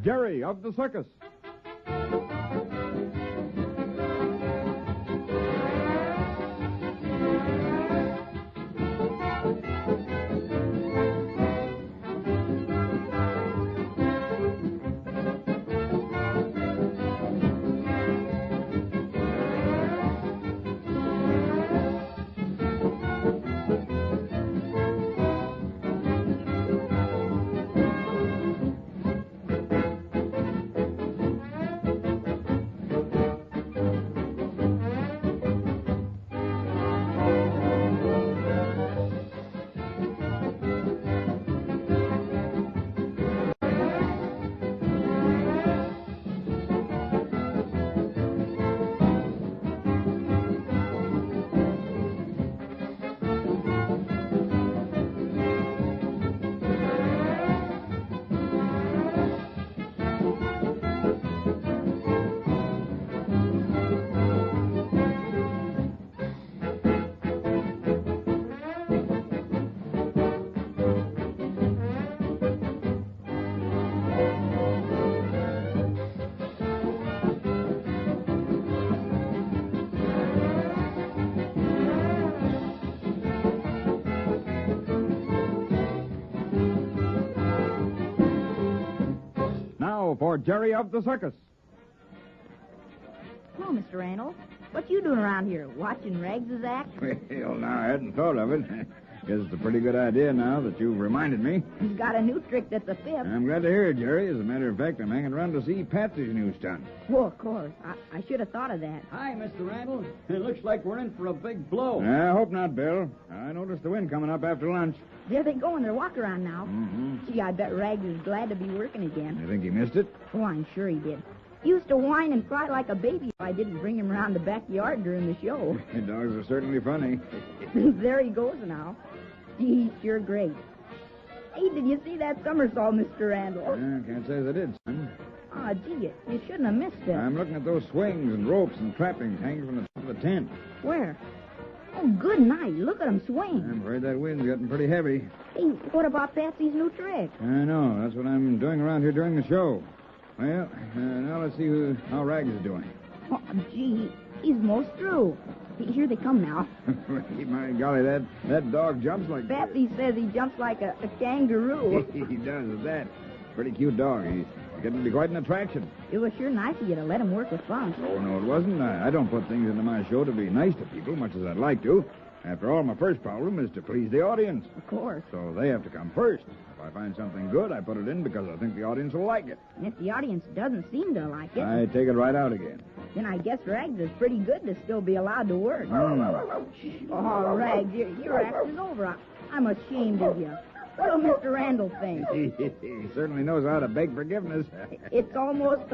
Jerry of the Circus. For Jerry of the Circus. Hello, Mr. Randall. What you doing around here? Watching Rags' act? Well, now, I hadn't thought of it. Guess it's a pretty good idea now that you've reminded me. He's got a new trick that's a fifth. I'm glad to hear it, Jerry. As a matter of fact, I'm hanging around to see Patsy's new stunt. Well, of course. I should have thought of that. Hi, Mr. Randall. It looks like we're in for a big blow. I hope not, Bill. I noticed the wind coming up after lunch. There they go in their walk-around now. Mm-hmm. Gee, I bet Rags is glad to be working again. You think he missed it? Oh, I'm sure he did. He used to whine and cry like a baby if I didn't bring him around the backyard during the show. Dogs are certainly funny. There he goes now. Gee, he's sure great. Hey, did you see that somersault, Mr. Randall? Can't say as I did, son. Oh, gee, you shouldn't have missed it. I'm looking at those swings and ropes and trappings hanging from the top of the tent. Where? Oh, good night. Look at him swing. I'm afraid that wind's getting pretty heavy. Hey, what about Patsy's new trick? I know. That's what I'm doing around here during the show. Well, now let's see how Rags is doing. Oh, gee, he's most through. Here they come now. My golly, that dog jumps like... Patsy says he jumps like a kangaroo. He does, at that. Pretty cute dog. He's getting to be quite an attraction. It was sure nice of you to let him work with bunks. Oh, no, it wasn't. I don't put things into my show to be nice to people, much as I'd like to. After all, my first problem is to please the audience. Of course. So they have to come first. If I find something good, I put it in because I think the audience will like it. And if the audience doesn't seem to like it... I take it right out again. Then I guess Rags is pretty good to still be allowed to work. Oh, Rags, your act is over. I'm ashamed of you. What'll Mr. Randall think? He certainly knows how to beg forgiveness. It's almost...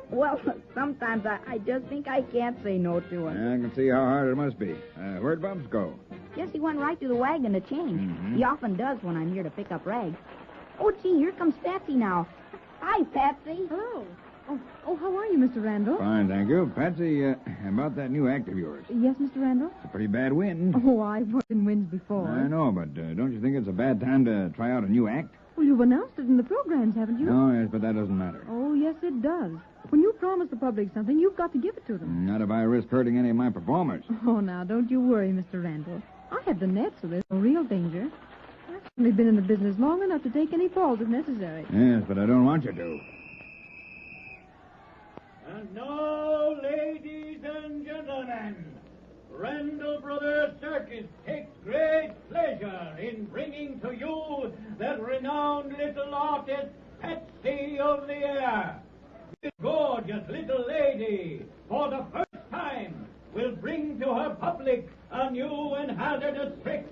Well, sometimes I just think I can't say no to him. I can see how hard it must be. Where'd Bumps go? Guess he went right to the wagon to change. Mm-hmm. He often does when I'm here to pick up Rags. Oh, gee, here comes Patsy now. Hi, Patsy. Hello. Oh, how are you, Mr. Randall? Fine, thank you. Patsy, about that new act of yours. Yes, Mr. Randall? It's a pretty bad wind. Oh, I've worked in winds before. I know, but don't you think it's a bad time to try out a new act? Well, you've announced it in the programs, haven't you? No, yes, but that doesn't matter. Oh, yes, it does. When you promise the public something, you've got to give it to them. Not if I risk hurting any of my performers. Oh, now, don't you worry, Mr. Randall. I have the net, so there's no real danger. I've only been in the business long enough to take any falls if necessary. Yes, but I don't want you to. And now, ladies and gentlemen, Randall Brothers Circus takes great pleasure in bringing to you that renowned little artist, Patsy of the Air. This gorgeous little lady, for the first time, will bring to her public a new and hazardous trick.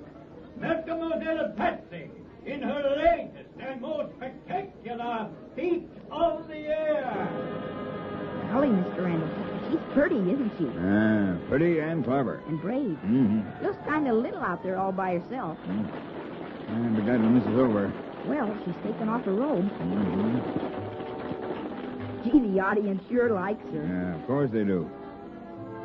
Mademoiselle Patsy, in her latest and most spectacular feat of the air. Golly, Mr. Randall, she's pretty, isn't she? Pretty and clever. And brave. Mm-hmm. Looks kind of little out there all by herself. And the guy when this is over. Well, she's taken off her robe. Mm-hmm. Gee, the audience sure likes her. Yeah, of course they do.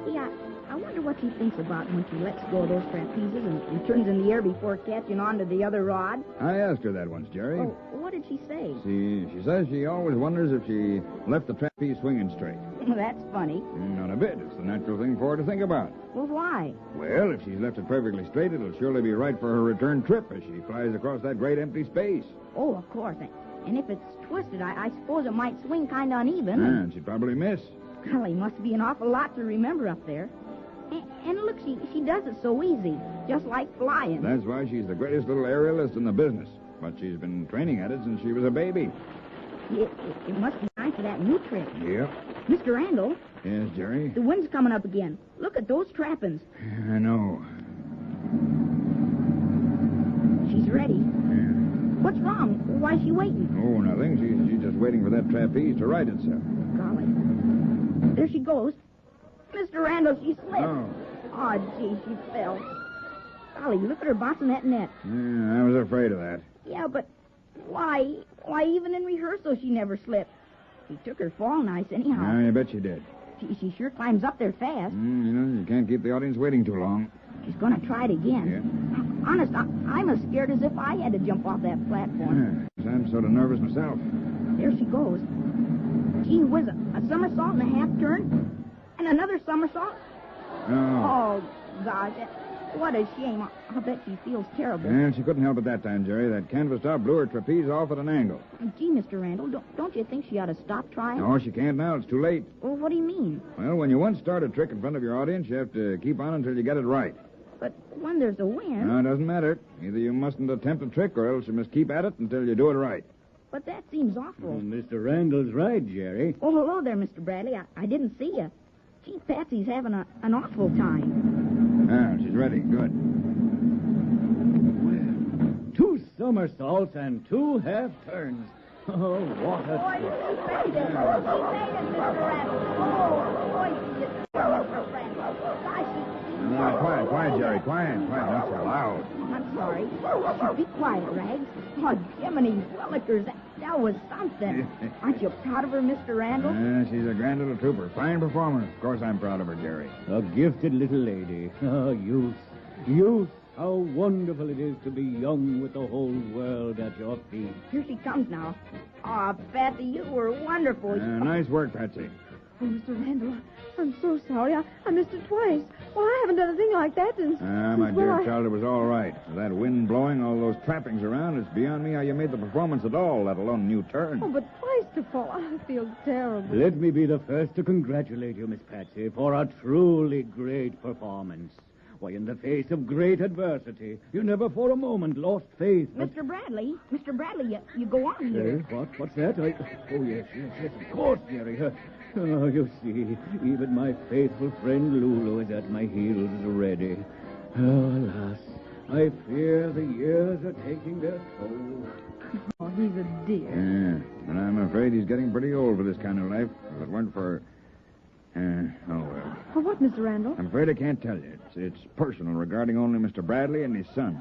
Yeah, I wonder what she thinks about when she lets go of those trapezes and turns in the air before catching on to the other rod. I asked her that once, Jerry. Oh, what did she say? She says she always wonders if she left the trapeze swinging straight. That's funny. Not a bit. It's the natural thing for her to think about. Well, why? Well, if she's left it perfectly straight, it'll surely be right for her return trip as she flies across that great empty space. Oh, of course. And if it's twisted, I suppose it might swing kind of uneven. And she'd probably miss. Golly, must be an awful lot to remember up there. And look, she does it so easy, just like flying. That's why she's the greatest little aerialist in the business. But she's been training at it since she was a baby. It must be time for that new trick. Yep. Mr. Randall. Yes, Jerry? The wind's coming up again. Look at those trappings. I know. She's ready. Yeah. What's wrong? Why is she waiting? Oh, nothing. She's just waiting for that trapeze to right itself. Golly. There she goes. Mr. Randall, she slipped. Oh, gee, she fell. Golly, look at her bouncing that net. Yeah, I was afraid of that. Yeah, but why even in rehearsal she never slipped? She took her fall nice anyhow. I bet she did. She sure climbs up there fast. You can't keep the audience waiting too long. She's going to try it again. Yeah. Honest, I'm as scared as if I had to jump off that platform. Yeah, I'm sort of nervous myself. There she goes. Gee whiz, a somersault and a half turn, and another somersault. Oh, gosh, what a shame. I'll bet she feels terrible. And she couldn't help it that time, Jerry. That canvas top blew her trapeze off at an angle. Gee, Mr. Randall, don't you think she ought to stop trying? No, she can't now. It's too late. Well, what do you mean? Well, when you once start a trick in front of your audience, you have to keep on until you get it right. But when there's a wind... No, it doesn't matter. Either you mustn't attempt a trick or else you must keep at it until you do it right. But that seems awful. Well, Mr. Randall's right, Jerry. Oh, hello there, Mr. Bradley. I didn't see you. Gee, Patsy's having an awful time. Ah, she's ready. Good. Well, 2 somersaults and 2 half turns. Oh, what a Boy, she made it. She made it, Mr. Randall. Oh, boy, she did it, Mr. Randall. Gosh, Quiet, Jerry. Quiet. Not so loud. I'm sorry. Be quiet, Rags. Oh, Jiminy Willikers, that was something. Aren't you proud of her, Mr. Randall? She's a grand little trooper. Fine performer. Of course I'm proud of her, Jerry. A gifted little lady. Oh, youth. Youth. How wonderful it is to be young with the whole world at your feet. Here she comes now. Aw, Patsy, you were wonderful. Nice work, Patsy. Oh, Mr. Randall, I'm so sorry. I missed it twice. Well, I haven't done a thing like that since... My dear child, it was all right. With that wind blowing, all those trappings around, it's beyond me how you made the performance at all, let alone a new turn. Oh, but twice to fall. I feel terrible. Let me be the first to congratulate you, Miss Patsy, for a truly great performance. Why, in the face of great adversity, you never for a moment lost faith. Mr. Bradley, you go on here. What's that? Oh, yes, of course, Jerry. Oh, you see, even my faithful friend Lulu is at my heels ready. Oh, alas, I fear the years are taking their toll. Oh, he's a dear. Yeah, and I'm afraid he's getting pretty old for this kind of life. If it weren't for... oh, well. For what, Mr. Randall? I'm afraid I can't tell you. It's personal regarding only Mr. Bradley and his son.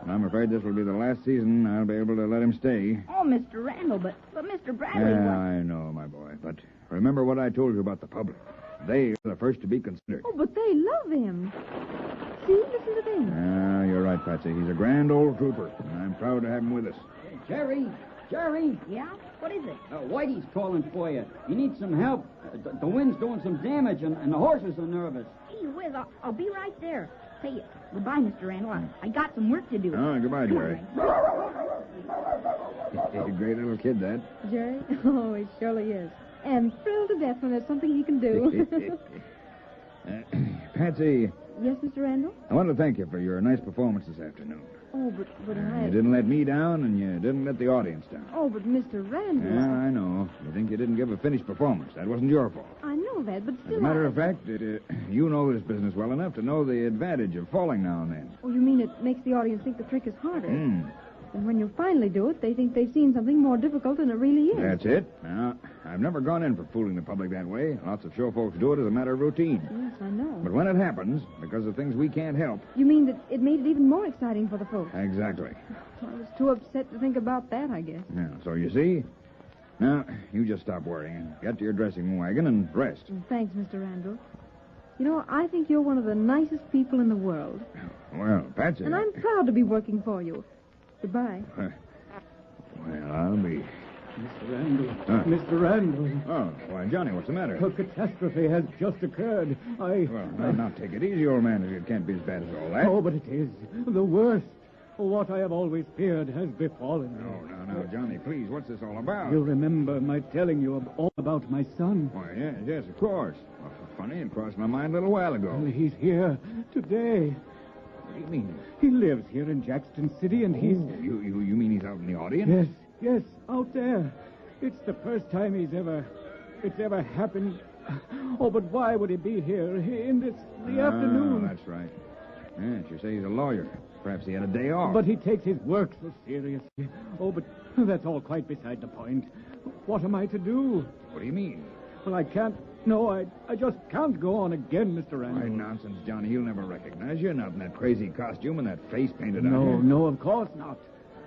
And I'm afraid this will be the last season I'll be able to let him stay. Oh, Mr. Randall, but Mr. Bradley... Yeah, I know, my boy. But remember what I told you about the public. They are the first to be considered. Oh, but they love him. See, listen to them. You're right, Patsy. He's a grand old trooper, and I'm proud to have him with us. Jerry! Yeah? What is it? Whitey's calling for you. You need some help. The wind's doing some damage, and the horses are nervous. Gee whiz, I'll be right there. Hey, goodbye, Mr. Randall. I got some work to do. Oh, goodbye, Jerry. He's a great little kid, that. Jerry? Oh, he surely is. And thrilled to death when there's something he can do. Patsy. Yes, Mr. Randall? I want to thank you for your nice performance this afternoon. Oh, but I... You didn't let me down, and you didn't let the audience down. Oh, but Mr. Randall... Yeah, I know. You think you didn't give a finished performance. That wasn't your fault. I know that, but still... As a matter of fact, you know this business well enough to know the advantage of falling now and then. Oh, you mean it makes the audience think the trick is harder? Hmm. And when you finally do it, they think they've seen something more difficult than it really is. That's it. Now, I've never gone in for fooling the public that way. Lots of show folks do it as a matter of routine. Yes, I know. But when it happens, because of things we can't help... You mean that it made it even more exciting for the folks? Exactly. I was too upset to think about that, I guess. Yeah, so you see... Now, you just stop worrying and get to your dressing wagon and rest. Thanks, Mr. Randall. You know, I think you're one of the nicest people in the world. Well, Patsy... And I'm proud to be working for you. Goodbye. Well, I'll be... Mr. Randall. Huh? Mr. Randall. Oh, why, Johnny, what's the matter? A catastrophe has just occurred. Well, now take it easy, old man. It can't be as bad as all that. Oh, but it is. The worst. What I have always feared has befallen me. Oh, now, Johnny, please, what's this all about? You remember my telling you all about my son? Why, yes, of course. Well, funny, it crossed my mind a little while ago. Well, he's here today. What do you mean? He lives here in Jackson City, and he's... Oh, you mean he's out in the audience? Yes, out there. It's the first time it's ever happened. Oh, but why would he be here in the afternoon? That's right. Yes, you say he's a lawyer. Perhaps he had a day off. But he takes his work so seriously. Oh, but that's all quite beside the point. What am I to do? What do you mean? Well, I can't... No, I just can't go on again, Mr. Randall. Why, nonsense, Johnny. He'll never recognize you. Not in that crazy costume and that face painted on. No, of course not.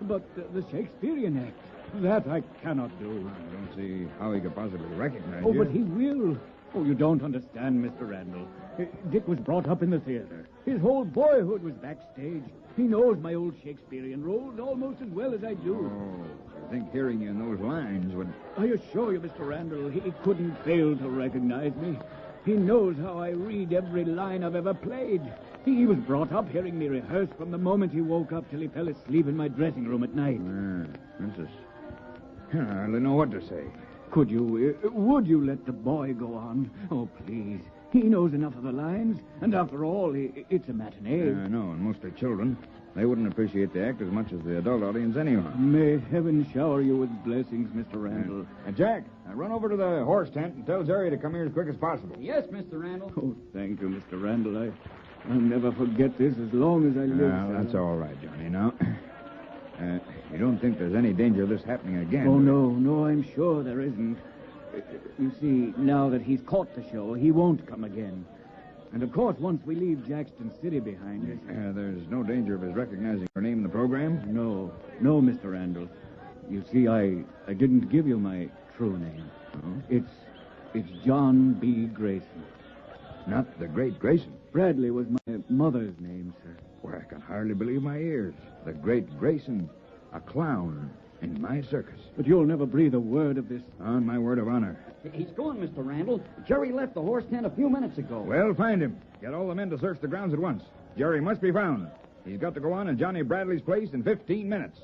But the Shakespearean act, that I cannot do. I don't see how he could possibly recognize Oh, you. but he will. Oh, you don't understand, Mr. Randall. Dick was brought up in the theater. His whole boyhood was backstage. He knows my old Shakespearean roles almost as well as I do. Oh, I think hearing you in those lines would... I assure you, Mr. Randall, he couldn't fail to recognize me. He knows how I read every line I've ever played. He was brought up hearing me rehearse from the moment he woke up till he fell asleep in my dressing room at night. I hardly know what to say. Would you let the boy go on? Oh, please. He knows enough of the lines. And after all, it's a matinee. I know, and mostly children. They wouldn't appreciate the act as much as the adult audience anyhow. May heaven shower you with blessings, Mr. Randall. Jack, run over to the horse tent and tell Jerry to come here as quick as possible. Yes, Mr. Randall. Oh, thank you, Mr. Randall. I'll never forget this as long as I live. That's all right, Johnny. Now, you don't think there's any danger of this happening again? Oh, no, I'm sure there isn't. You see, now that he's caught the show, he won't come again. And, of course, once we leave Jackson City behind us... there's no danger of his recognizing your name in the program? No, Mr. Randall. You see, I didn't give you my true name. Oh? It's John B. Grayson. Not the great Grayson? Bradley was my mother's name, sir. Well, I can hardly believe my ears. The great Grayson, a clown in my circus. But you'll never breathe a word of this. On my word of honor. He's gone, Mr. Randall. Jerry left the horse tent a few minutes ago. Well, find him. Get all the men to search the grounds at once. Jerry must be found. He's got to go on in Johnny Bradley's place in 15 minutes.